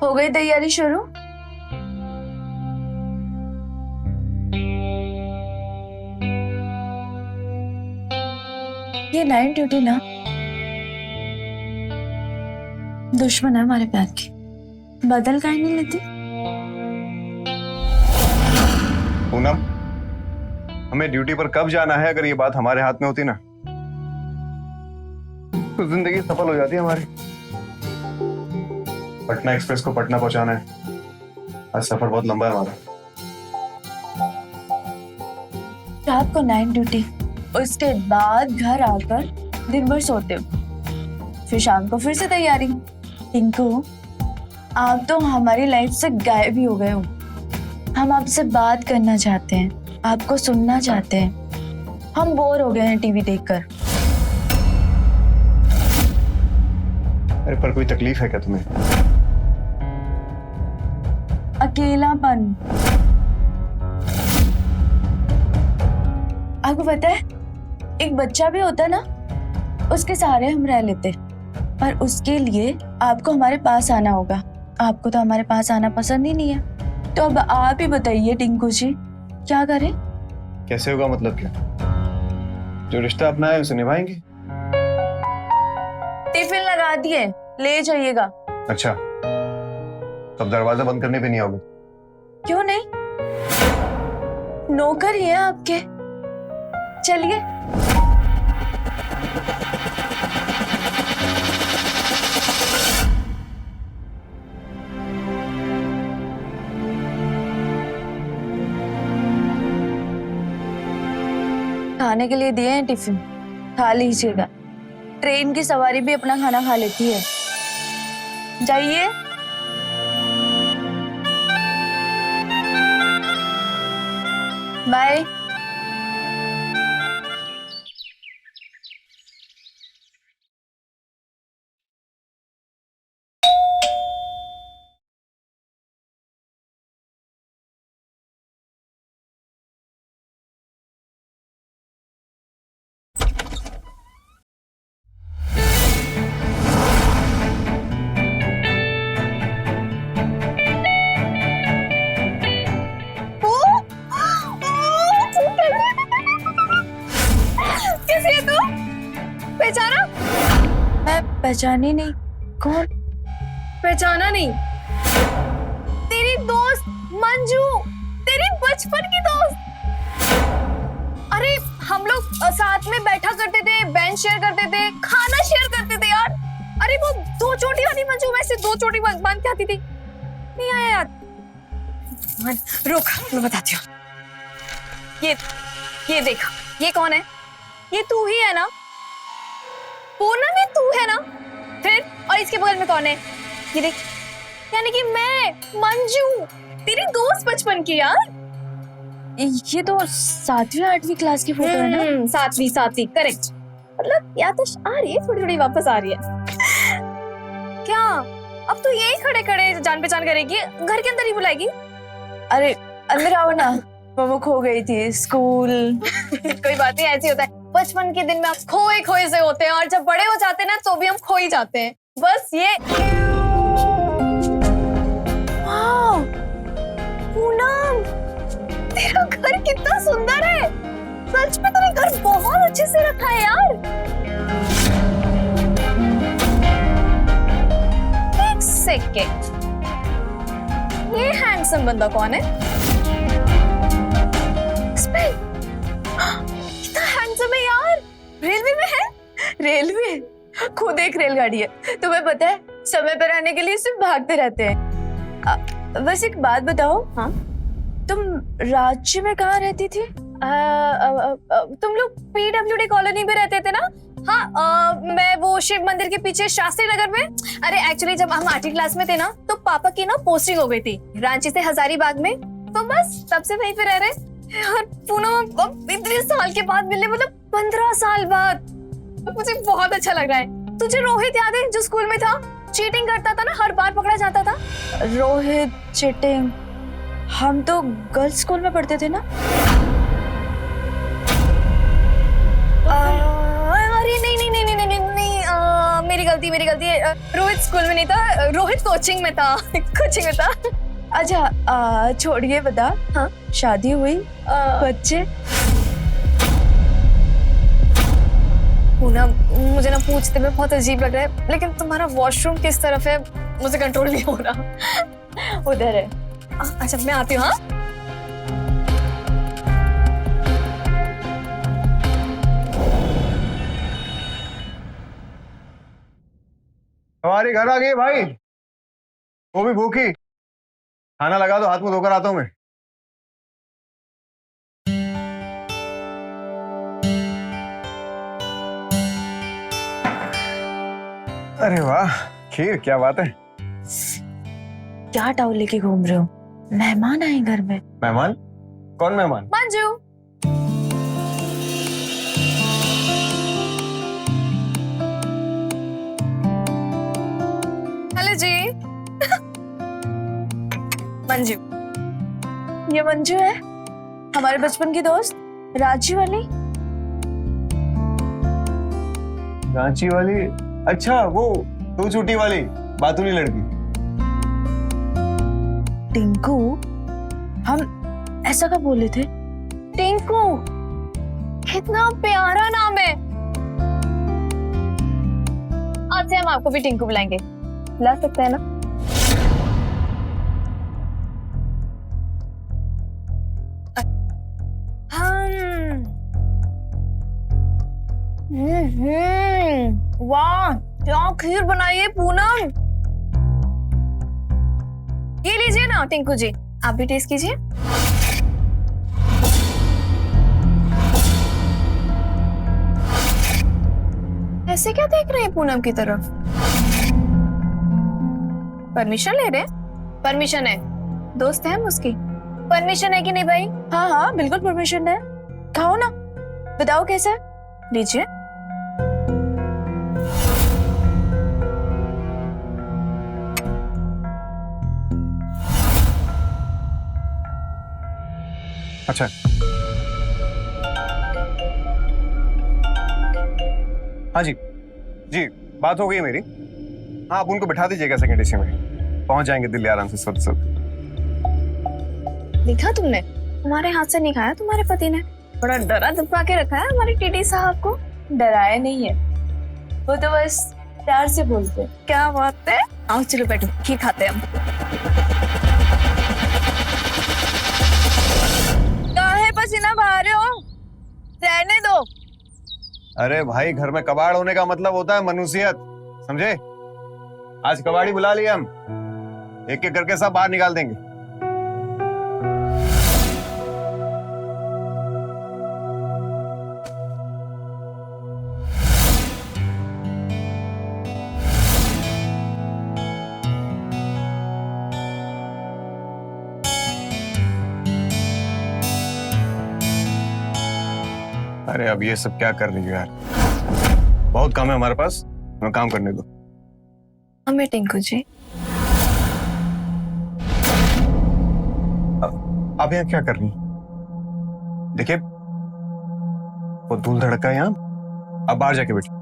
हो गई तैयारी शुरू? ये नाइट ड्यूटी ना दुश्मन है हमारे प्यार की, बदल काहे नहीं लेती? पूनम, हमें ड्यूटी पर कब जाना है? अगर ये बात हमारे हाथ में होती ना तो जिंदगी सफल हो जाती है हमारी। पटना एक्सप्रेस को पटना पहुंचाना है। आज सफर बहुत लंबा है हमारा। रात को नाइट ड्यूटी, उसके बाद घर आकर दिन भर सोते हो, फिर शाम को फिर से तैयारी। टिंकू, आप तो हमारी लाइफ से गायब ही हो गए हो। हम आपसे बात करना चाहते हैं, आपको सुनना चाहते हैं। हम बोर हो गए हैं टीवी देखकर। अरे पर कोई तकलीफ है क्या तुम्हें? अकेलापन। आपको पता है, एक बच्चा भी होता ना, उसके सहारे हम रह लेते, पर उसके लिए आपको हमारे पास आना होगा। आपको तो हमारे पास आना पसंद ही नहीं है, तो अब आप ही बताइए टिंकू जी, क्या करें? कैसे होगा मतलब क्या? जो रिश्ता अपना है उसे निभाएंगे। टिफिन लगा दिए, ले जाइएगा। अच्छा, तब दरवाजा बंद करने पे नहीं आओगे? क्यों नहीं, नौकर ही है आपके। चलिए। खाने के लिए दिए हैं टिफिन, खा लीजिएगा। ट्रेन की सवारी भी अपना खाना खा लेती है। जाइए। बाय। पहचाना? मैं पहचानी नहीं। कौन? पहचाना नहीं? तेरी दोस्त मंजू, तेरी बचपन की दोस्त। अरे हम लोग साथ में बैठा करते थे, बेंच शेयर करते थे, खाना शेयर करते थे यार। अरे वो 2 चोटी वाली मंजू, वैसे 2 चोटी बांध के आती थी। नहीं आया याद? रुक, मैं बताती हूँ। ये देख, ये कौन है? ये तू ही है ना? पूनम, ये तू है ना? फिर और इसके बगल में कौन है? ये देख, यानी कि मैं मंजू, तेरी दोस्त बचपन की यार। ये तो 7वीं 8वीं क्लास की फोटो है ना? 7वीं करेक्ट। मतलब याद तो आ रही है, थोड़ी थोड़ी वापस आ रही है। क्या अब तू यही खड़े खड़े जान पहचान करेगी? घर के अंदर ही बुलाएगी? अरे अंदर आओ ना। वो खो गई थी स्कूल। कोई बात नहीं, ऐसे होता है। बचपन के दिन में आप खोए खोए से होते हैं, और जब बड़े हो जाते हैं ना तो भी हम खो ही जाते हैं। बस ये। वाह पूनम, तेरा घर कितना सुंदर है। सच में तूने घर बहुत अच्छे से रखा है यार। एक सेकेंड, ये हैंडसम बंदा कौन है? कितना हैंडसम है यार। रेलवे में है? रेलवे खुद एक रेलगाड़ी है। तुम्हें पता है, समय पर आने के लिए सिर्फ भागते रहते हैं। बस एक बात बताओ, हाँ? तुम राज्य में कहाँ रहती थी? तुम लोग PWD कॉलोनी में रहते थे ना? हाँ, मैं वो शिव मंदिर के पीछे शास्त्री नगर में। अरे एक्चुअली जब हम 8वीं क्लास में थे ना, तो पापा की ना पोस्टिंग हो गई थी रांची से हजारीबाग में, तो बस तब से वहीं पे रह रहे। यार पूनम, अब इतने साल के बाद मिलने, मतलब 15 साल बाद, मुझे बहुत अच्छा लग रहा है। तुझे रोहित याद है जो स्कूल में था, चीटिंग करता था ना, हर बार पकड़ा जाता था? रोहित चीटिंग? हम तो गर्ल्स स्कूल में पढ़ते थे ना। अरे नहीं, मेरी गलती मेरी गलती है। रोहित स्कूल में नहीं था, रोहित कोचिंग में था। कोचिंग में था। अच्छा छोड़िए, बता। हाँ? शादी हुई, बच्चे? पूनम, मुझे ना पूछते में बहुत अजीब लग रहा है, लेकिन तुम्हारा वॉशरूम किस तरफ है मुझे कंट्रोल नहीं हो रहा। उधर है। अच्छा मैं आती हूँ। हाँ हमारी घर आ गई भाई, वो भी भूखी। खाना लगा दो, हाथ मुंह धोकर आता हूं मैं। अरे वाह, खीर, क्या बात है। क्या टाउल लेके घूम रहे हो? मेहमान आए घर में। मेहमान? कौन मेहमान? मंजू। हेलो जी। मंजू। ये मंजू है, हमारे बचपन की दोस्त, रांची वाली। रांची वाली? अच्छा, वो तू छुट्टी वाली बातूनी लड़की। टिंकू, हम ऐसा कब बोले थे? टिंकू, कितना प्यारा नाम है। आज से हम आपको भी टिंकू बुलाएंगे, बुला सकते हैं ना? वाह, क्या खीर बनाई है पूनम। ये लीजिए ना टिंकू जी, आप भी टेस्ट कीजिए। ऐसे क्या देख रहे हैं पूनम की तरफ? परमिशन ले रहे? परमिशन है, दोस्त है हम उसकी। परमिशन है कि नहीं भाई? हाँ हाँ बिल्कुल परमिशन है। खाओ ना, बताओ कैसा है? लीजिए। अच्छा, हाँ जी जी, बात हो गई मेरी। हाँ, आप उनको बिठा दीजिएगा सेकंड एसी में, पहुंच जाएंगे दिल्ली आराम से सब सब। देखा तुमने, तुम्हारे हाथ से नहीं खाया तुम्हारे पति ने। बड़ा डरा धमका के रखा है हमारे टीटी साहब को। डराया नहीं है, वो तो बस प्यार से बोलते हैं। क्या बात है। आओ चलो बैठो, खीर खाते हैं हम। काहे पसीना बहा रहे हो? रहने दो। अरे भाई, घर में कबाड़ होने का मतलब होता है मनुष्यत, समझे? आज कबाड़ी बुला लिया हम, एक एक करके सब बाहर निकाल देंगे। अरे अब ये सब क्या कर रही हो यार, बहुत काम है हमारे पास, हमें काम करने दो। हमें टिंकू जी। आप यहाँ क्या कर रही हैं? देखिए, वो धूल धड़का है यहाँ, अब बाहर जाके बैठिए।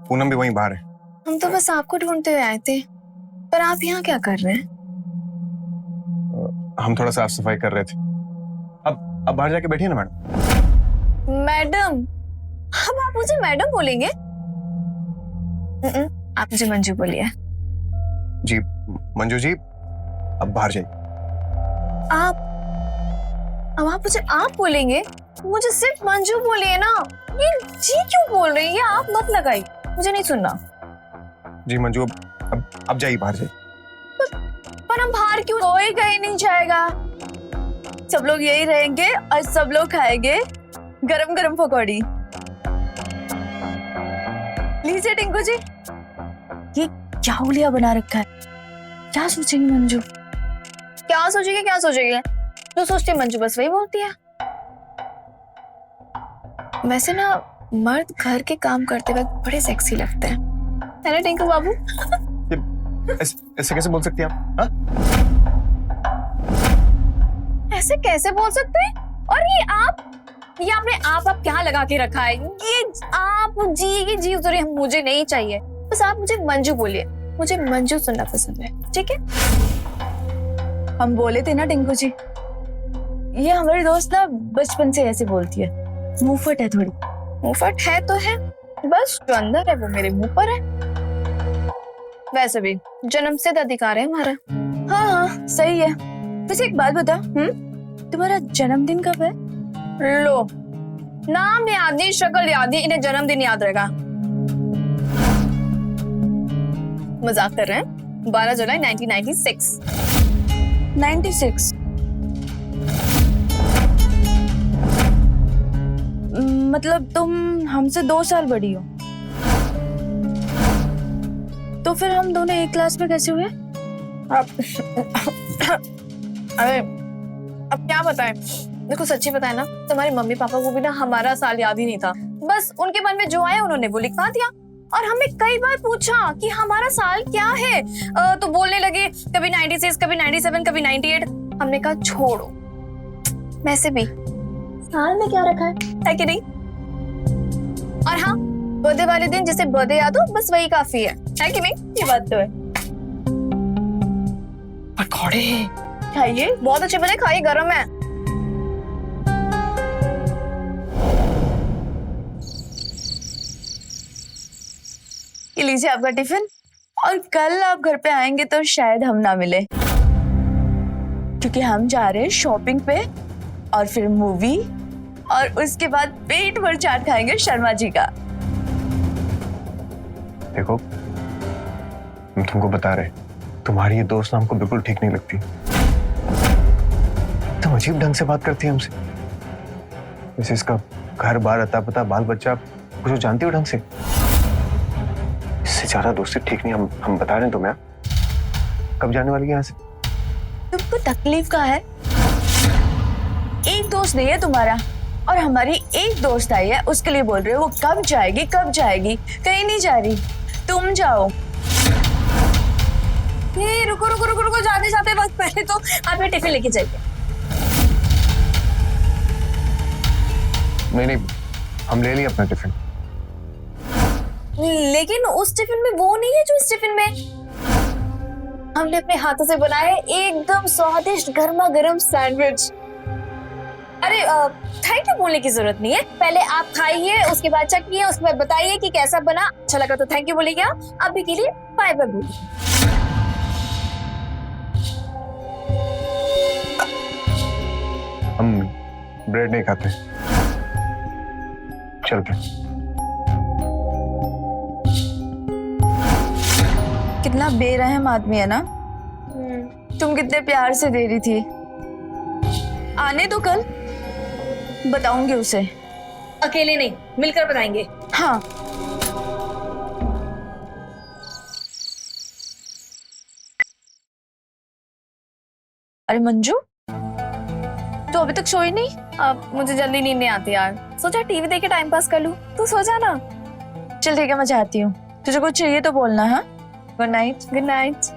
पूनम भी वहीं बाहर है। हम तो बस आपको ढूंढते हुए आए थे, पर आप यहाँ क्या कर रहे हैं? हम थोड़ा साफ सफाई कर रहे थे। अब बाहर जाके बैठिए ना मैडम। मैडम? अब आप मुझे मैडम बोलेंगे? आप मुझे मंजू बोलिए। जी मंजू जी, अब बाहर जाइए। अब आप मुझे आप बोलेंगे? मुझे सिर्फ मंजू बोलिए ना। ये जी क्यों बोल रही है? ये आप मत लगाइए, मुझे नहीं सुनना। जी मंजू, अब जाइए, बाहर जाइए। पर हम बाहर क्यों? कोई कहीं नहीं जाएगा, सब लोग यही रहेंगे और सब लोग खाएंगे गरम गरम पकौड़ी। लीजिए टिंकू जी। ये क्या हुलिया बना रखा है? क्या सोचेंगी मंजू? क्या सोचेगी, क्या सोचेगी? जो सोचती है मंजू बस वही बोलती है। वैसे ना मर्द घर के काम करते वक्त बड़े सेक्सी लगते हैं, है ना टिंकू बाबू? ऐसे कैसे बोल सकती हैं आप? हाँ? ऐसे कैसे बोल सकते हैं? और ये आपने आप क्या लगा के रखा है? ये आप जी की जी उतरी मुझे नहीं चाहिए। बस आप मुझे मंजू बोलिए, मुझे मंजू सुनना पसंद है, ठीक है? हम बोले थे ना टिंकू जी, ये हमारी दोस्त ना बचपन से ऐसे बोलती है, मुंहफट है थोड़ी। मुंहफट है तो है, बस जो अंदर है वो मेरे मुंह पर है। वैसे भी जन्मसिद्ध अधिकार है हमारा। हाँ हाँ सही है। वैसे एक बात बता, तुम्हारा जन्मदिन कब है? लो, नाम याद नहीं, शक्ल याद नहीं, इन्हें जन्मदिन याद रहेगा। मजाक कर रहे हैं? 12 जुलाई 1996। 96? मतलब तुम हमसे 2 साल बड़ी हो, तो फिर हम दोनों एक क्लास में कैसे हुए? अरे अब क्या बताएं, देखो सच्ची बताए ना, तुम्हारे मम्मी पापा को भी ना हमारा साल याद ही नहीं था, बस उनके मन में जो आया उन्होंने वो लिखवा दिया। और हमने कई बार पूछा कि हमारा साल क्या है, तो बोलने लगे कभी 96, कभी 97, कभी 98। हमने कहा छोड़ो, वैसे भी साल में क्या रखा है कि नहीं? और हाँ, बर्थडे वाले दिन जिसे बर्थडे याद हो बस वही काफी है कि नहीं? ये बात तो है। पकौड़े खाइए, बहुत अच्छे बने, खाइए, गरम है। ये लीजिए आपका टिफिन, और कल आप घर पे आएंगे तो शायद हम ना मिले, क्योंकि हम जा रहे हैं शॉपिंग पे, और फिर मूवी, और उसके बाद पेट भर चाट खाएंगे शर्मा जी का। देखो, हम तुमको बता रहे, तुम्हारी ये दोस्त हमको बिल्कुल ठीक नहीं लगती। तुम अजीब ढंग से बात करती है हमसे, जैसे इसका घर बार, अता पता, बाल बच्चा कुछ जानती हो ढंग से। इससे ज्यादा दोस्ती ठीक नहीं, हम बता रहे हैं तुम्हें। कब जाने वाली है यहाँ से? तुमको तकलीफ का है? एक दोस्त नहीं है तुम्हारा, और हमारी एक दोस्त आई है, उसके लिए बोल रहे हो वो कब जाएगी कब जाएगी? कहीं नहीं जा रही, तुम जाओ। ये रुको रुको रुको रुको, जाते जाते वक्त पहले तो आप ये टिफिन लेके जाइए। नहीं, हम ले लिए अपना टिफिन। लेकिन उस टिफिन में वो नहीं है जो इस टिफिन में। हमने अपने हाथों से बनाया एकदम स्वादिष्ट गर्मा गर्म सैंडविच। अरे थैंक यू बोलने की जरूरत नहीं है, पहले आप खाइए, उसके बाद चखिए, उसके बाद बताइए कि कैसा बना। अच्छा लगा तो थैंक यू बोलिए, अभी के लिए बाय बाय बोलिए। हम ब्रेड नहीं खाते, चलते। कितना बेरहम आदमी है ना। तुम कितने प्यार से दे रही थी। आने दो, कल बताऊंगी उसे। अकेले नहीं, मिलकर बताएंगे। हाँ। अरे मंजू, तो अभी तक सोई नहीं? अब मुझे जल्दी नींद नहीं आती यार, सोचा टीवी देख के टाइम पास कर लूं। तू सो जा ना। चल ठीक है, मैं चाहती हूँ। तुझे कुछ चाहिए तो बोलना। हाँ, गुड नाइट। Good night.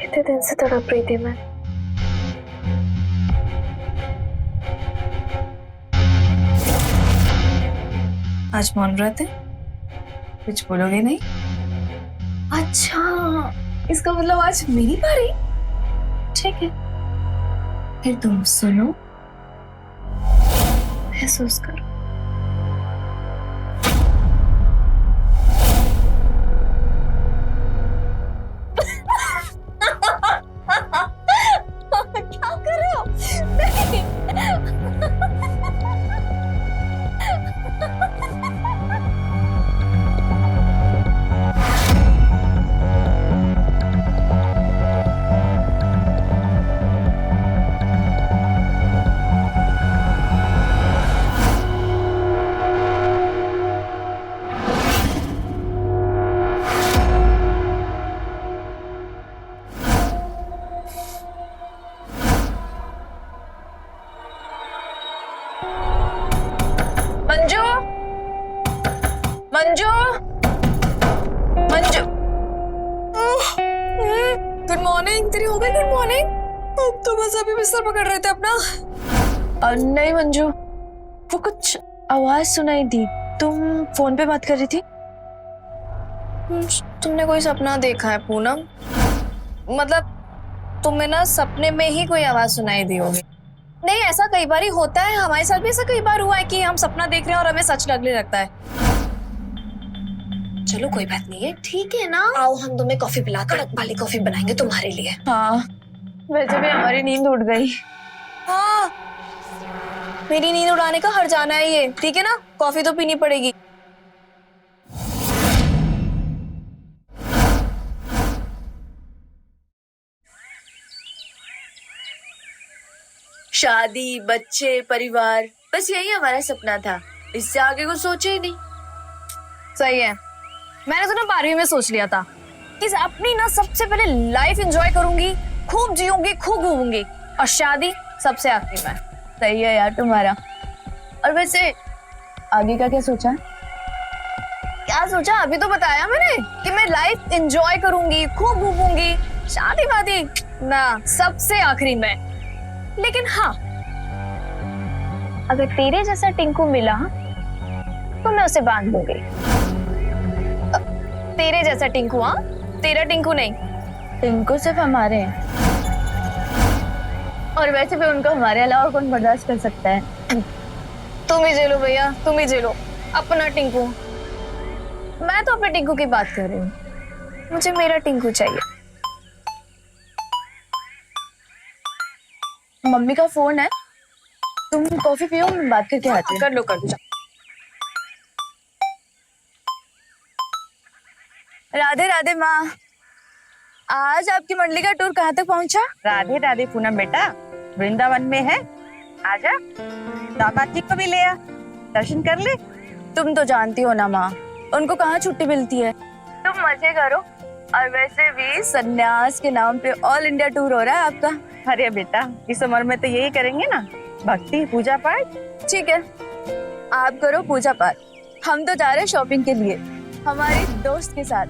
कितने दिन से तड़प रही थी मैं। आज मौन व्रत है, कुछ बोलोगे नहीं? अच्छा, इसका मतलब आज मेरी बारी। ठीक है, फिर तुम सुनो, महसूस करो। तेरी हो गई गुड मॉर्निंग? अब तो बस अभी बिस्तर पकड़ रहे थे अपना। नहीं मंजू, वो कुछ आवाज सुनाई दी। तुम फोन पे बात कर रही थी? तुमने कोई सपना देखा है पूनम? मतलब तुम्हें ना सपने में ही कोई आवाज सुनाई दी होगी। नहीं, ऐसा कई बार ही होता है, हमारे साथ भी ऐसा कई बार हुआ है कि हम सपना देख रहे हैं और हमें सच लगने लगता है। चलो कोई बात नहीं है, ठीक है ना? आओ हम तुम्हें कॉफी पिला, कड़क वाली कॉफी बनाएंगे तुम्हारे लिए। हाँ, वैसे भी हमारी नींद उड़ गई। हाँ, मेरी नींद उड़ाने का हर जाना है ये, ठीक है ना? कॉफी तो पीनी पड़ेगी। शादी, बच्चे, परिवार, बस यही हमारा सपना था। इससे आगे कुछ सोचे ही नहीं। सही है, मैंने तो ना 12वीं में सोच लिया था कि अपनी ना सबसे पहले लाइफ एंजॉय करूंगी, खूब जीऊंगी, खूब घूमूंगी, और शादी सबसे आखिरी में। सही है यार तुम्हारा। और वैसे आगे का क्या सोचा? क्या सोचा? अभी तो बताया मैंने कि मैं लाइफ एंजॉय करूंगी, खूब घूमूंगी, शादी वादी ना सबसे आखिरी में। लेकिन हाँ, अगर तेरे जैसा टिंकू मिला तो मैं उसे बांध दूंगी। तेरे जैसा टिंकू? हाँ, तेरा टिंकू नहीं। टिंकू सिर्फ हमारे हैं, और वैसे भी उनको हमारे अलावा कौन बर्दाश्त कर सकता है। तुम ही झेलो भैया, तुम ही झेलो अपना टिंकू। मैं तो अपने टिंकू की बात कर रही हूँ, मुझे मेरा टिंकू चाहिए। मम्मी का फोन है, तुम कॉफी पियो, मैं बात करके आती हूँ। कर लो कर लो। राधे राधे माँ। आज आपकी मंडली का टूर कहाँ तक पहुँचा? राधे राधे पूनम बेटा, वृंदावन में है, आजा। दामाद जी को भी ले आ, दर्शन कर ले। तुम तो जानती हो ना माँ, उनको कहाँ छुट्टी मिलती है। तुम मजे करो। और वैसे भी सन्यास के नाम पे ऑल इंडिया टूर हो रहा है आपका। अरे बेटा, इस उम्र में तो यही करेंगे ना, भक्ति पूजा पाठ। ठीक है, आप करो पूजा पाठ, हम तो जा रहे हैं शॉपिंग के लिए हमारी दोस्त के साथ।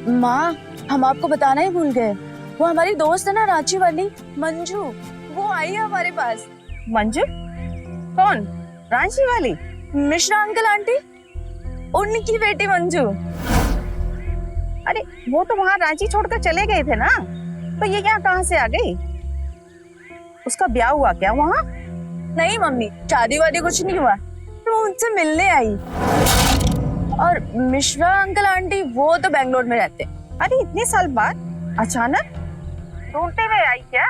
माँ, हम आपको बताना ही भूल गए, वो हमारी दोस्त है ना रांची वाली, मंजू, वो आई है हमारे पास। मंजू? कौन? रांची वाली? मिश्रा अंकल आंटी, उनकी बेटी मंजू। अरे वो तो वहाँ रांची छोड़कर चले गए थे ना, तो ये यहाँ कहाँ से आ गई? उसका ब्याह हुआ क्या वहाँ? नहीं मम्मी, शादी वादी कुछ नहीं हुआ, तो मुझसे मिलने आई। और मिश्रा अंकल आंटी वो तो बेंगलोर में रहते। अरे इतने साल बाद अचानक ढूंढते हुए आई क्या?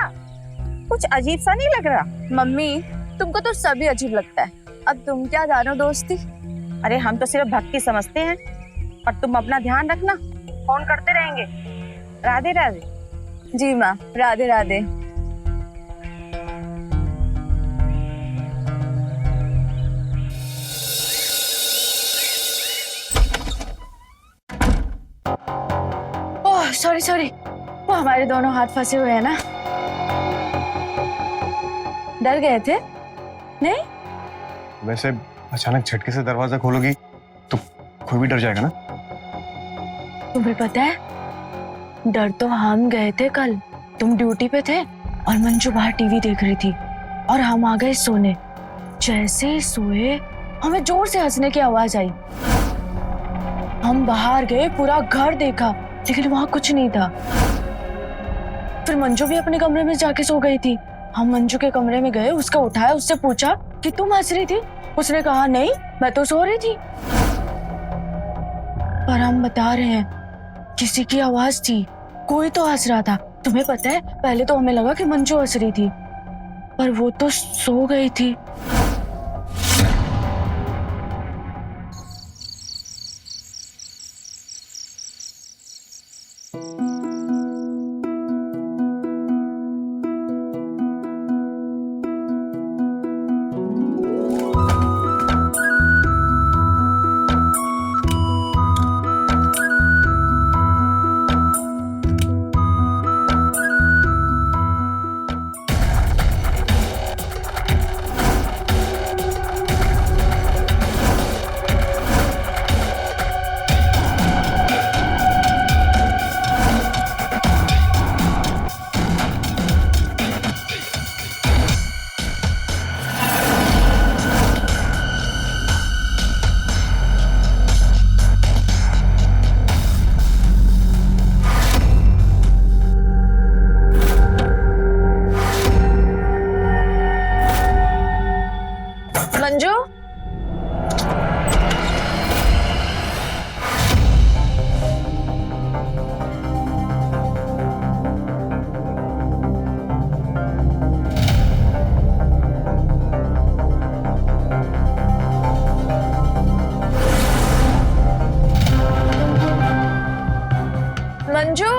कुछ अजीब सा नहीं लग रहा? मम्मी, तुमको तो सभी अजीब लगता है, अब तुम क्या जानो दोस्ती। अरे हम तो सिर्फ भक्ति समझते हैं, और तुम अपना ध्यान रखना, फोन करते रहेंगे। राधे राधे। जी माँ, Radhe Radhe. Oh sorry sorry, वो हमारे दोनों हाथ फंसे हुए हैं ना। डर गए थे? नहीं? वैसे अचानक झटके से दरवाजा खोलोगी तो कोई भी डर जाएगा ना। तुम्हें पता है, डर तो हम गए थे कल, तुम ड्यूटी पे थे और मंजू बाहर टीवी देख रही थी, और हम आ गए सोने। जैसे ही सोए हमें जोर से हंसने की आवाज आई। हम बाहर गए, पूरा घर देखा, लेकिन वहां कुछ नहीं था। फिर मंजू भी अपने कमरे में जाके सो गई थी। हम मंजू के कमरे में गए, उसका उठाया, उससे पूछा कि तुम हंस रही थी? उसने कहा नहीं, मैं तो सो रही थी। पर हम बता रहे हैं, किसी की आवाज थी, कोई तो हंस रहा था। तुम्हें पता है, पहले तो हमें लगा कि मंजू हंस रही थी, पर वो तो सो गई थी। मंजू,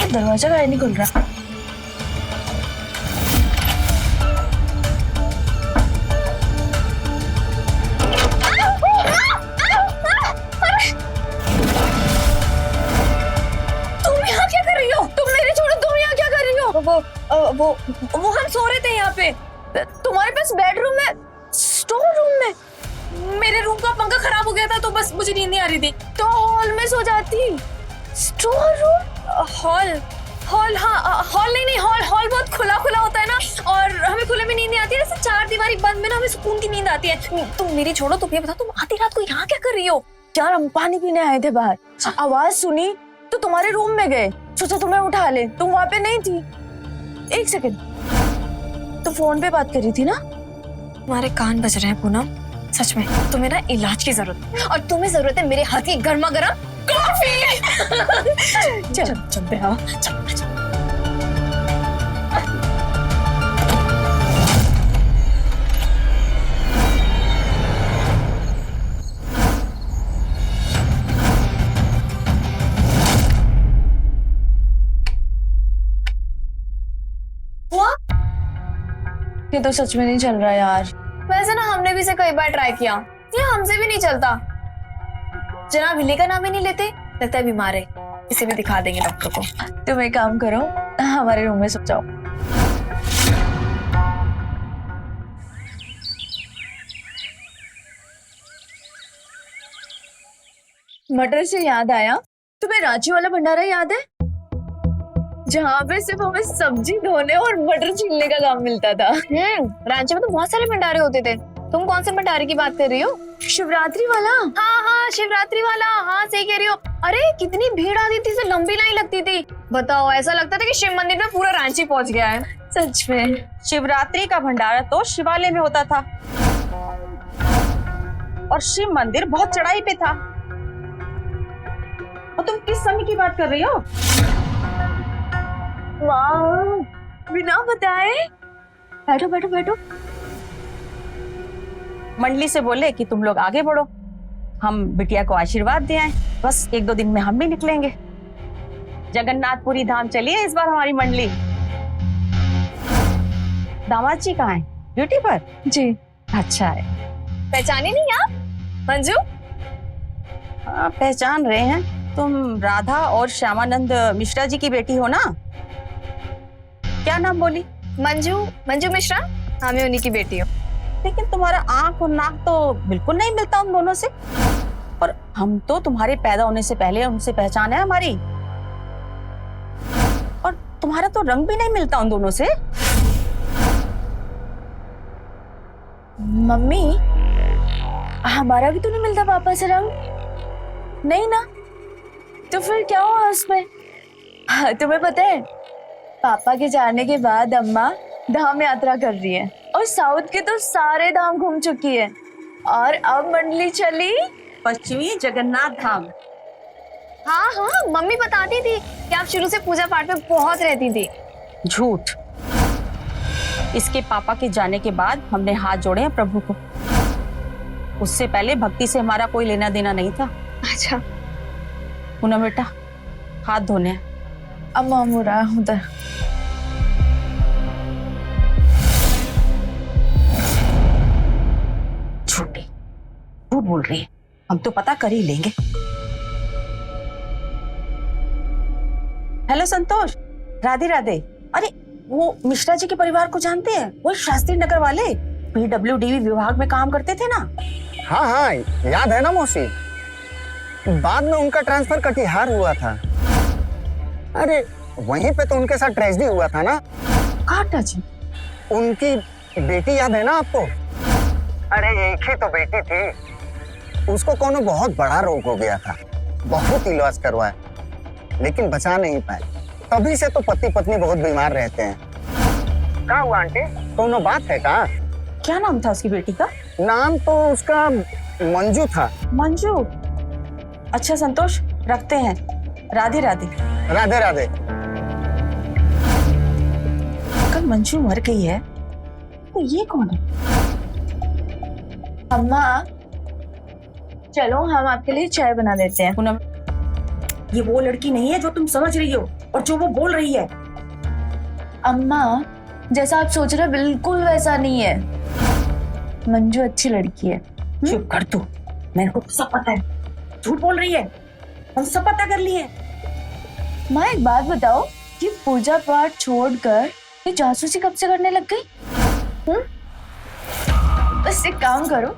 दरवाजा काहे नहीं खुल रहा? तुम यहाँ क्या कर रही हो? तुम मेरे छोड़ो, तुम यहाँ क्या कर रही हो? वो हम सो रहे थे यहाँ पे। तुम्हारे पास बेडरूम में, स्टोर रूम में। मेरे रूम का पंखा खराब हो गया था तो बस मुझे नींद नहीं आ रही थी, तो हॉल में सो जाती। Store room? हॉल? हॉल? हाँ, हॉल नहीं, हॉल बहुत खुला खुला होता है ना, और हमें खुले में नींद नहीं आती है। ऐसे चार दीवारी बंद में ना हमें सुकून की नींद आती है। तुम मेरी छोड़ो, तुम ये बताओ, तुम आधी रात को यहाँ क्या कर रही हो? यार हम पानी पीने आए थे बाहर, आवाज सुनी तो तुम्हारे रूम में गए, सोचा तुम्हें उठा ले, तुम वहां पे नहीं थी। एक सेकंड, तो फोन पे बात कर रही थी ना? तुम्हारे कान बज रहे हैं पूनम, सच में तुम्हें ना इलाज की जरूरत है, और तुम्हें जरूरत है मेरे हाथ की गर्मा गर्म कॉफी। चल चलते हैं, चल। ये तो सच में नहीं चल रहा यार। वैसे ना हमने भी इसे कई बार ट्राई किया, ये हमसे भी नहीं चलता। जनाब हिले का नाम ही नहीं लेते, लगता है बीमार है। इसे भी दिखा देंगे डॉक्टर को। तुम एक काम करो, हमारे रूम में सो जाओ। मटर से याद आया, तुम्हें रांची वाला भंडारा याद है जहाँ पे सिर्फ हमें सब्जी धोने और मटर छीलने का काम मिलता था? रांची में तो बहुत सारे भंडारे होते थे। तुम कौन से भंडारे की बात कर रही हो? शिवरात्रि वाला। हाँ, शिवरात्रि वाला। हाँ, सही कह रही हो। अरे कितनी भीड़ आती थी, से लंबी लाइन लगती थी। बताओ, ऐसा लगता था कि शिव मंदिर में पूरा रांची पहुंच गया है। सच में शिवरात्रि का भंडारा तो शिवालय में होता था, और शिव मंदिर बहुत चढ़ाई पे था। और तुम किस समय की बात कर रही हो? वाह, बिना बताए। बैठो बैठो बैठो। मंडली से बोले कि तुम लोग आगे बढ़ो, हम बिटिया को आशीर्वाद दे आए। बस 1-2 दिन में हम भी निकलेंगे। जगन्नाथपुरी धाम चलिए इस बार हमारी मंडली। दामाद जी कहाँ हैं? ड्यूटी पर? जी। अच्छा है। पहचाने नहीं आप मंजू? हाँ, पहचान रहे हैं। तुम राधा और श्यामानंद मिश्रा जी की बेटी हो ना? क्या नाम बोली? मंजू मिश्रा। हाँ, मैं उन्हीं की बेटी हूँ। लेकिन तुम्हारा आंख और नाक तो बिल्कुल नहीं मिलता उन दोनों से। और हम तो तुम्हारे पैदा होने से पहले उनसे पहचान है हमारी, और तुम्हारा तो रंग भी नहीं मिलता उन दोनों से। मम्मी, हमारा भी तो नहीं मिलता पापा से रंग? नहीं ना? तो फिर क्या हुआ उसमें? हाँ, तुम्हें पता है, पापा के जाने के बाद अम्मा धाम यात्रा कर रही है, और साउथ के तो सारे धाम घूम चुकी है, और अब मंडली चली पश्चिमी जगन्नाथ धाम। हाँ, मम्मी बताती थी कि आप शुरू से पूजा पाठ में बहुत रहती थी। झूठ। इसके पापा के जाने के बाद हमने हाथ जोड़े हैं प्रभु को। उससे पहले भक्ति से हमारा कोई लेना देना नहीं था। अच्छा। पूनम बेटा, हाथ धोने हैं। अम्मा हो रहा है उधर। झूठ बोल रही है, हम तो पता कर ही लेंगे। हेलो संतोष, राधे राधे। अरे वो मिश्रा जी के परिवार को जानते हैं? वो शास्त्री नगर वाले PWD विभाग में काम करते थे ना। हाँ हाँ, याद है ना मौसी। बाद में उनका ट्रांसफर कटिहार हुआ था। अरे वहीं पे तो उनके साथ ट्रेजेडी हुआ था ना। काटा जी, उनकी बेटी याद है ना आपको? अरे एक ही तो बेटी थी, उसको कोनो बहुत बड़ा रोग हो गया था, बहुत इलाज करवाया लेकिन बचा नहीं पाए। तभी से तो पति पत्नी बहुत बीमार रहते हैं। क्या हुआ आंटी, कोनो बात है का? क्या नाम था उसकी बेटी का? नाम तो उसका मंजू था। मंजू। अच्छा संतोष, रखते हैं। राधे राधे। राधे राधे। कल मंजू मर गई है तो ये कौन है? अम्मा चलो हम आपके लिए चाय बना देते हैं। पूनम, ये वो लड़की नहीं है जो तुम समझ रही हो और जो वो बोल रही है। अम्मा जैसा आप सोच रहे हो बिल्कुल वैसा नहीं है। मंजू अच्छी लड़की है। चुप कर तू, मेरे को सब पता है। झूठ बोल रही है, हम सब पता कर लिए। माँ एक बात बताओ कि पूजा पाठ छोड़कर ये जासूसी कब से करने लग गई? बस एक काम करो,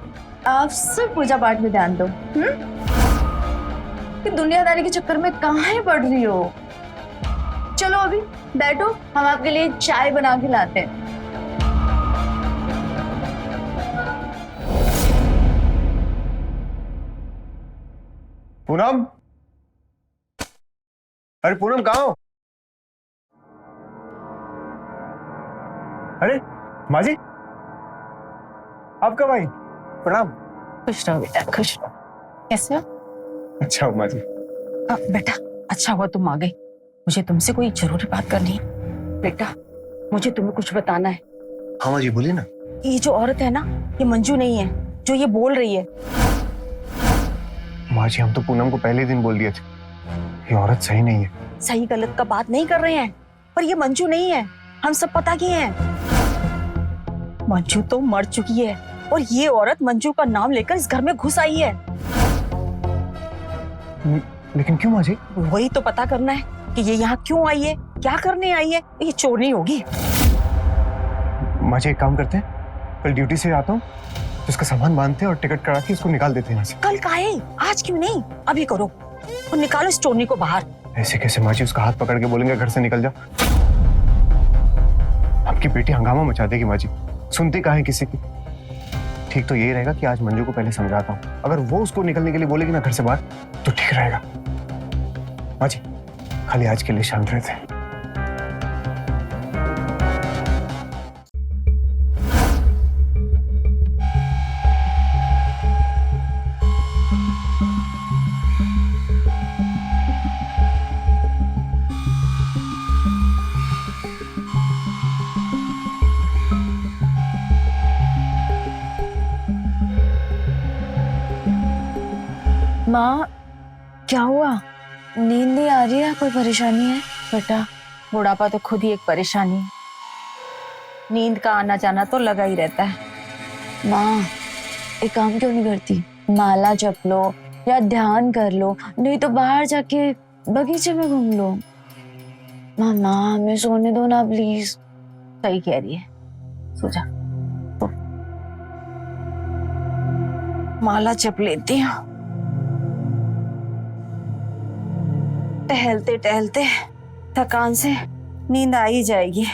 आप सिर्फ पूजा पाठ में ध्यान दो। कि दुनियादारी के चक्कर में कहाँ पड़ रही हो। चलो अभी बैठो, हम आपके लिए चाय बना के लाते हैं। पूनम, अरे पूनम कहाँ हो? अरे माँ जी, आप कब आई? प्रणाम। खुश रहो बेटा, खुश रहो। कैसे हो? अच्छा हो माँ जी। बेटा अच्छा हुआ तुम आ गई, मुझे तुमसे कोई जरूरी बात करनी है। बेटा मुझे तुम्हें कुछ बताना है। हाँ माँ जी बोलिए ना। ये जो औरत है ना, ये मंजू नहीं है जो ये बोल रही है। माँ जी हम तो पूनम को पहले दिन बोल दिए थे, ये औरत सही नहीं है। सही गलत का बात नहीं कर रहे हैं, पर ये मंजू नहीं है, हम सब पता किए हैं। मंजू तो मर चुकी है और ये औरत मंजू का नाम लेकर इस घर में घुस आई है। लेकिन क्यों माँ जी? वही तो पता करना है कि ये यहाँ क्यों आई है, क्या करने आई है। ये चोर नहीं होगी। माँ जी एक काम करते हैं, कल ड्यूटी से आता हूँ, उसका सामान बांधते हैं और टिकट करा के इसको निकाल देते हैं यहाँ से। कल काहे, आज क्यों नहीं, अभी करो और निकालो इस चोरनी को बाहर। ऐसे कैसे माँ जी? उसका हाथ पकड़ के बोलेंगे घर से निकल जा। आपकी बेटी हंगामा मचा देगी माँ जी, सुनती कहाँ है किसी की। ठीक तो यही रहेगा कि आज मंजू को पहले समझाता हूँ, अगर वो उसको निकलने के लिए बोलेगी ना घर से बाहर तो ठीक रहेगा। माँ जी खाली आज के लिए शांत रहते हैं। माँ क्या हुआ? नींद नहीं आ रही है? कोई परेशानी है? बेटा बुढ़ापा तो खुद ही एक परेशानी है, नींद का आना जाना तो लगा ही रहता है। माँ एक काम क्यों नहीं करती, माला जप लो या ध्यान कर लो, नहीं तो बाहर जाके बगीचे में घूम लो। मामा हमें सोने दो ना प्लीज। सही कह रही है, सो जा। तो माला जप लेती हूँ, टहलते टहलते थकान से नींद आ ही जाएगी।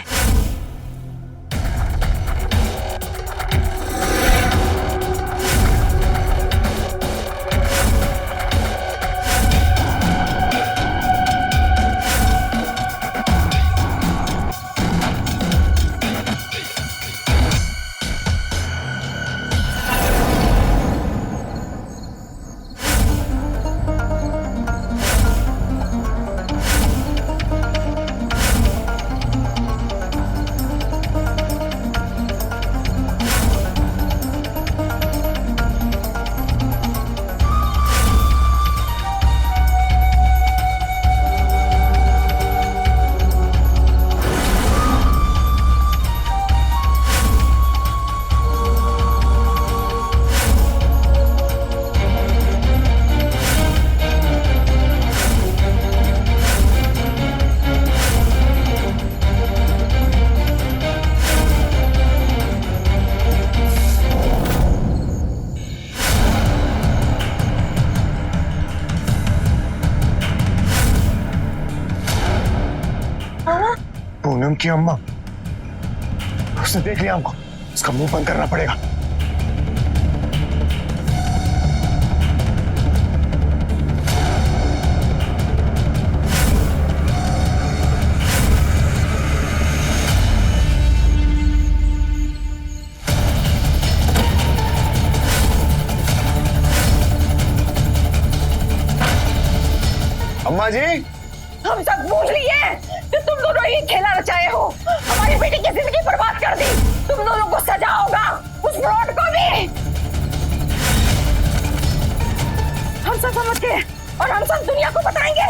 पूनम की अम्मा, उसने देख लिया हमको, उसका मुंह बंद करना पड़ेगा। अम्मा जी, हम सब पूछ रही है कि तुम दोनों ही खेला रचाए हो, हमारी बेटी की जिंदगी बर्बाद कर दी। तुम दोनों को सजा होगा, उस फ्रॉड को भी। हम सब समझ गए और हम सब दुनिया को बताएंगे।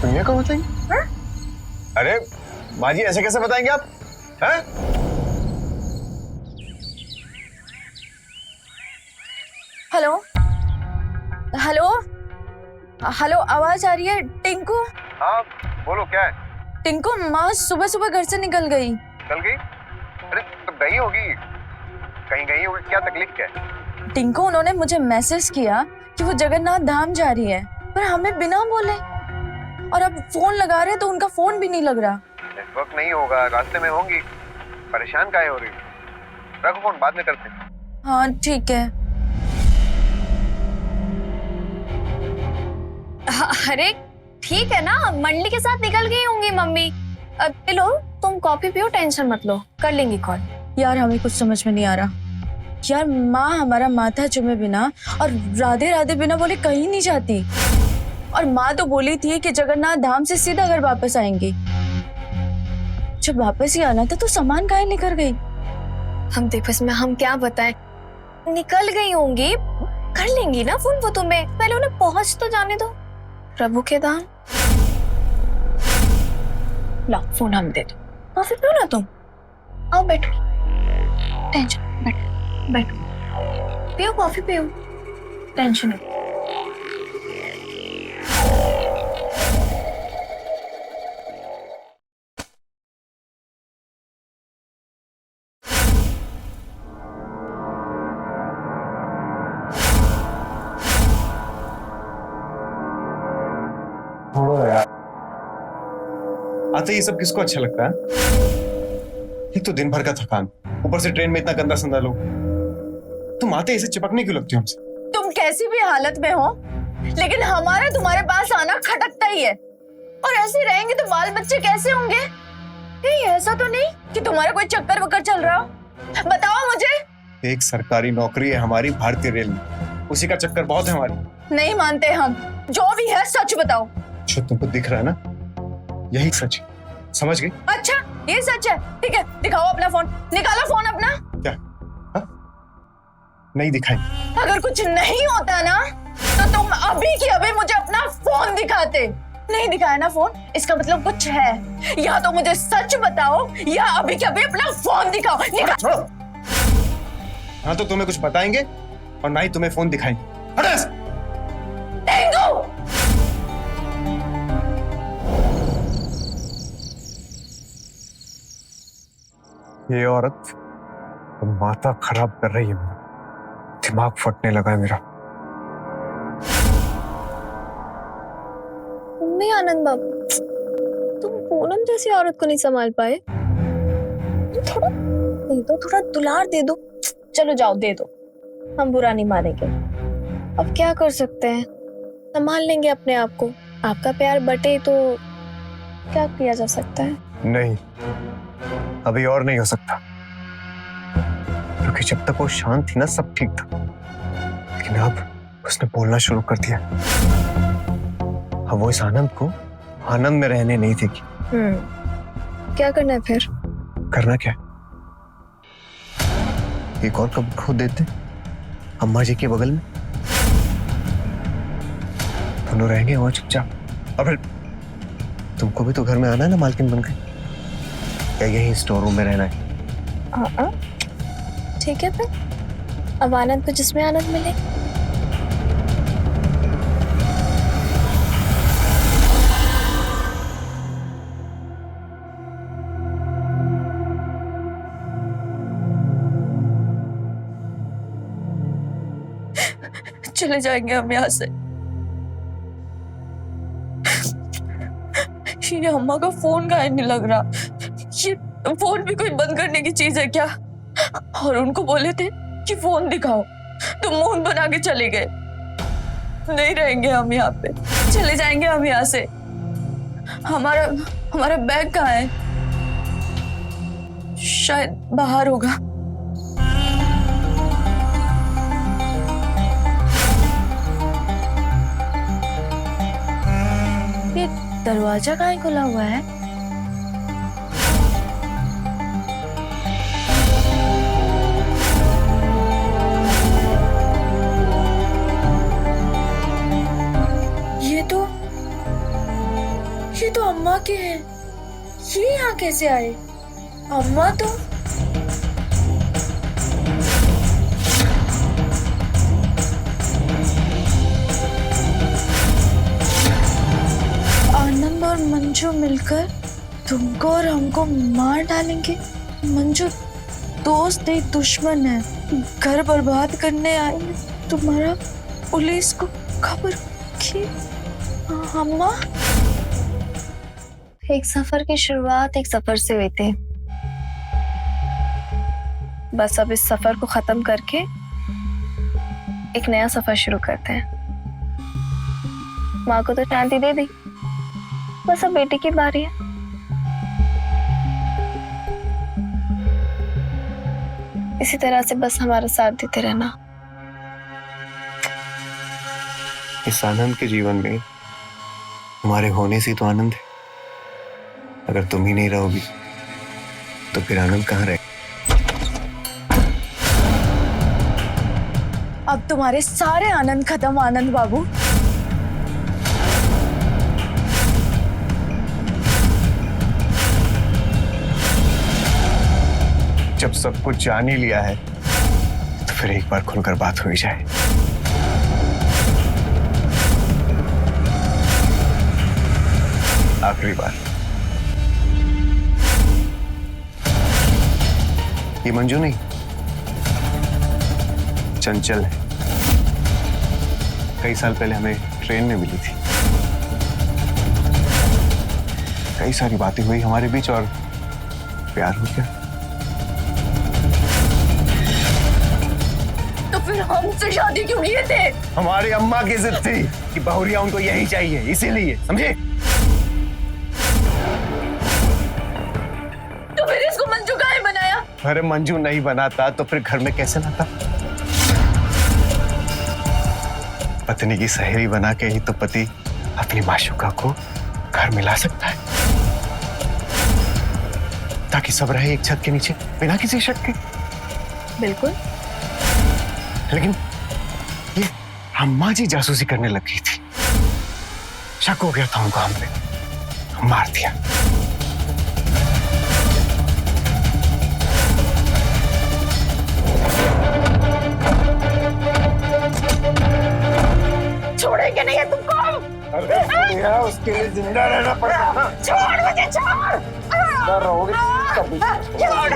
दुनिया को बताएंगे? हाँ? अरे माँ जी, ऐसे कैसे बताएंगे आप? हैं? हेलो हेलो हेलो, आवाज आ रही है? टिंकू, हाँ बोलो, क्या है? टिंकू, माँ सुबह सुबह घर से निकल गई। चल गई? अरे तो गई होगी, कहीं गई होगी, क्या तकलीफ क्या है? टिंकू, उन्होंने मुझे मैसेज किया कि वो जगन्नाथ धाम जा रही है, पर हमें बिना बोले। और अब फोन लगा रहे तो उनका फोन भी नहीं लग रहा। नेटवर्क नहीं होगा, रास्ते में होंगी, परेशान काहे हो रही? रखो फोन, बाद में करते हैं। हाँ ठीक है। अरे ठीक है ना, मंडली के साथ निकल गई होंगी मम्मी। अब लो, तुम कॉफी पियो, टेंशन मत लो, कर लेंगी कॉल। यार हमें कुछ समझ में नहीं आ रहा। यार माँ हमारा माथा चुमे बिना और राधे राधे बिना बोले कहीं नहीं जाती। और माँ तो बोली थी कि जगन्नाथ धाम से सीधा घर वापस आएंगी। जब वापस ही आना था तो सामान काहे लेकर गई? हम देखो, इसमें हम क्या बताएं, निकल गई होंगी, कर लेंगी ना फोन वो तुम्हें। पहले उन्हें पहुंच तो जाने दो, प्रभु के दान। ला फोन हम दे दो, कॉफी पियो ना तुम। आओ बैठो, टेंशन, बैठो बैठो, पियो कॉफी पियो, टेंशन नहीं। आते ये सब किसको अच्छा लगता है? एक तो दिन भर का थकान, ऊपर से ट्रेन में इतना गंदा संदा लोग। तुम आते इसे चिपकने क्यों लगती हो हमसे? तुम कैसी भी हालत में हो, लेकिन हमारा तुम्हारे पास आना खटकता ही है। और ऐसे रहेंगे तो बाल बच्चे कैसे होंगे? नहीं, ऐसा तो नहीं कि तुम्हारा कोई चक्कर वक्कर चल रहा हो? बताओ मुझे। एक सरकारी नौकरी है हमारी भारतीय रेल में, उसी का चक्कर बहुत है हमारी। नहीं मानते हम, जो भी है सच बताओ। जो तुमको दिख रहा है ना, यही सच है, समझ गई? अच्छा ये सच है, ठीक है, दिखाओ अपना फोन, निकालो फोन अपना। क्या? हा? नहीं दिखाई? अगर कुछ नहीं होता ना तो तुम अभी की अभी मुझे अपना फोन दिखाते। नहीं दिखाया ना फोन, इसका मतलब कुछ है। या तो मुझे सच बताओ या अभी के अभी अपना फोन दिखाओ। छोड़ो। हाँ तो तुम्हें कुछ बताएंगे और ना ही तुम्हें फोन दिखाएंगे। हटो ऐसे। टेंगू! ये औरत माथा खराब कर रही है मेरा, दिमाग फटने लगा है मेरा। मम्मी आनंद बाबू, तुम पूनम जैसी औरत को नहीं संभाल पाए? थोड़ा दे दो, थोड़ा दुलार दे दो। चलो जाओ, दे दो, हम बुरा नहीं मानेंगे। अब क्या कर सकते हैं, संभाल लेंगे अपने आप को। आपका प्यार बटे तो क्या किया जा सकता है? नहीं, अभी और नहीं हो सकता, क्योंकि जब तक वो शांत थी ना सब ठीक था, लेकिन अब उसने बोलना शुरू कर दिया। अब वो इस आनंद को आनंद में रहने नहीं देगी। क्या करना है फिर? करना क्या? एक और कब खो देते अम्मा जी के बगल में, दोनों रहेंगे वहां चुपचाप। और फिर तुमको भी तो घर में आना है ना मालकिन बनकर, या यही स्टोर रूम में रहना है? ठीक है फिर, अब आनंद को जिसमें आनंद मिले। चले जाएंगे हम यहाँ से। ये अम्मा का फोन गायब नहीं लग रहा। ये फोन भी कोई बंद करने की चीज है क्या? और उनको बोले थे कि फोन दिखाओ, तो मुंह बना के चले गए। नहीं रहेंगे हम यहाँ पे, चले जाएंगे हम यहाँ से। हमारा हमारा बैग कहाँ है? शायद बाहर होगा। ये दरवाजा कहाँ खुला हुआ है? ये तो अम्मा के हैं। ये यहाँ कैसे आए? अम्मा तो आनंद और मंजू मिलकर तुमको और हमको मार डालेंगे। मंजू दोस्त नहीं दुश्मन है, घर बर्बाद करने आई है। तुम्हारा पुलिस को खबर की? अम्मा, एक सफर की शुरुआत एक सफर से हुई थी। बस अब इस सफर को खत्म करके एक नया सफर शुरू करते हैं। माँ को तो शांति दे दी, बस अब बेटी की बारी है। इसी तरह से बस हमारा साथ देते रहना। इस आनंद के जीवन में तुम्हारे होने से तो आनंद है। अगर तुम ही नहीं रहोगी तो फिर आनंद कहाँ रहे? अब तुम्हारे सारे आनंद खत्म आनंद बाबू। जब सब कुछ जान ही लिया है तो फिर एक बार खुलकर बात हो ही जाए। आखिरी बार। ये मंजू नहीं, चंचल है। कई साल पहले हमें ट्रेन में मिली थी। कई सारी बातें हुई हमारे बीच और प्यार हो गया। तो फिर हमसे शादी क्यों किए थे? हमारी अम्मा की जिद थी कि बहुरिया उनको यही चाहिए, इसीलिए। समझे? तो फिर इसको मंजू का ही बनाया? अरे मंजू नहीं बनाता तो फिर घर में कैसे लाता? पत्नी की सहेली बना के ही तो पति अपनी माशूका को घर में ला सकता है, ताकि सब रहे एक छत के नीचे बिना किसी शक के। बिल्कुल। लेकिन ये अम्मा जी जासूसी करने लग गई थी। शक हो गया था उनको हम पे, मार दिया। छोड़ेंगे नहीं है तुमको। अरे उसके लिए जिंदा रहना पड़ेगा। छोड़ मुझे, छोड़। रहोगे कभी। छोड़।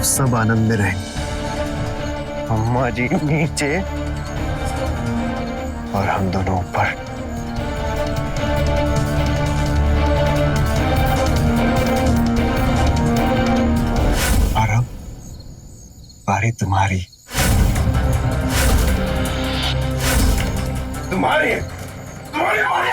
सब आनंद में रहेंगे। अम्मा जी नीचे और हम दोनों ऊपर। और अब बारी तुम्हारी। तुम्हारी तुम्हारी बारी।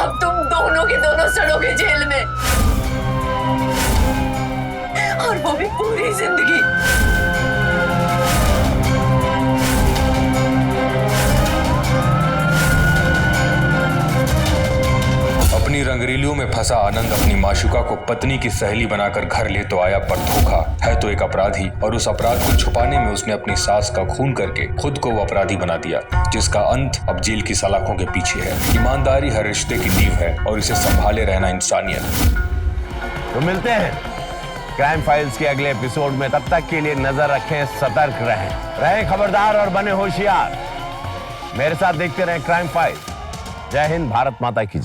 अब तुम दोनों के दोनों सड़ोगे जेल में, और वो भी पूरी जिंदगी। अपनी रंगरेलियों में फंसा आनंद अपनी माशुका को पत्नी की सहेली बनाकर घर ले तो आया, पर धोखा है तो एक अपराधी, और उस अपराध को छुपाने में उसने अपनी सास का खून करके खुद को वो अपराधी बना दिया, जिसका अंत अब जेल की सलाखों के पीछे है। ईमानदारी हर रिश्ते की नींव है और इसे संभाले रहना इंसानियत। तो मिलते हैं क्राइम फाइल्स के अगले एपिसोड में। तब तक के लिए नजर रखें, सतर्क रहें खबरदार और बने होशियार। मेरे साथ देखते रहें क्राइम फाइल्स। जय हिंद, भारत माता की जय।